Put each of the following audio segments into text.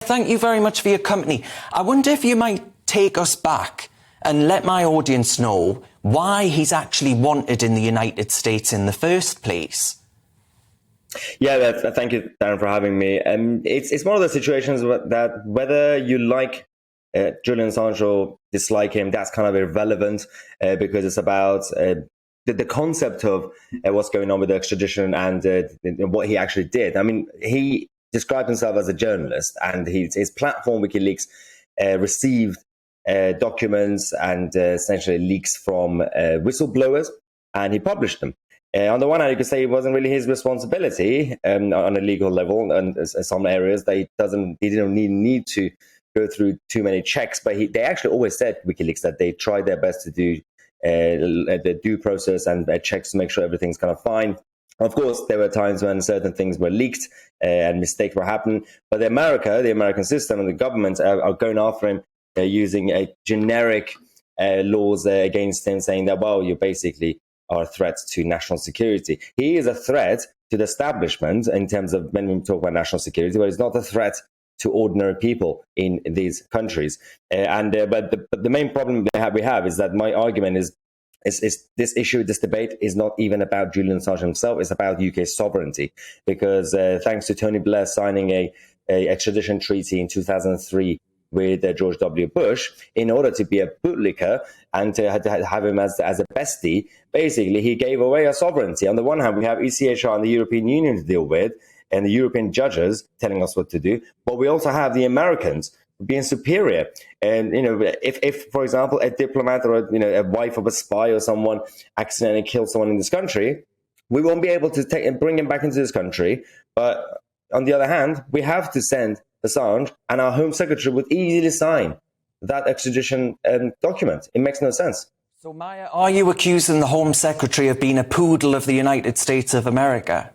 Thank you very much for your company. I wonder if you might take us back and let my audience know why he's actually wanted in the United States in the first place. Yeah, thank you, Darren, for having me. It's one of those situations that whether you like Julian Assange or dislike him, that's kind of irrelevant because it's about the concept of what's going on with the extradition and what he actually did. I mean, he described himself as a journalist, and his platform, WikiLeaks, received documents and essentially leaks from whistleblowers, and he published them. On the one hand, you could say it wasn't really his responsibility on a legal level, and in some areas he didn't need to go through too many checks. But they actually always said, WikiLeaks, that they tried their best to do the due process and checks to make sure everything's kind of fine. Of course, there were times when certain things were leaked and mistakes were happening. But the American system and the government are going after him using a generic laws against him, saying that, well, you basically are a threat to national security. He is a threat to the establishment in terms of when we talk about national security, but it's not a threat to ordinary people in these countries. But the main problem we have is that my argument is this issue, this debate is not even about Julian Assange himself. It's about UK sovereignty, because thanks to Tony Blair signing a extradition treaty in 2003 with George W. Bush, in order to be a bootlicker and to have him as a bestie, basically he gave away our sovereignty. On the one hand, we have ECHR and the European Union to deal with, and the European judges telling us what to do, but we also have the Americans being superior. And if for example a diplomat or a wife of a spy or someone accidentally kills someone in this country, we won't be able to take and bring him back into this country. But on the other hand, we have to send Assange, and our Home Secretary would easily sign that extradition document. It makes no sense. So, Mahyar, are you accusing the Home Secretary of being a poodle of the United States of America?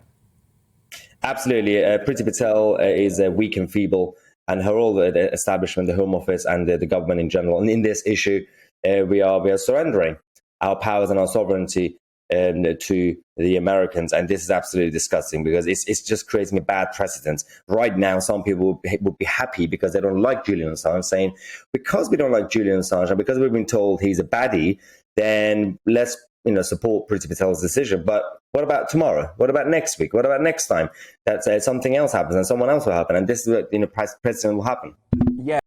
Absolutely. Priti Patel is weak and feeble, and her whole the establishment, the Home Office, and the government in general. And in this issue, we are surrendering our powers and our sovereignty to the Americans, and this is absolutely disgusting because it's just creating a bad precedent. Right now, some people would be happy because they don't like Julian Assange, saying, because we don't like Julian Assange and because we've been told he's a baddie, then let's support Priti Patel's decision. But what about tomorrow? What about next week? What about next time that something else happens and someone else will happen, and this is what precedent will happen? Yeah.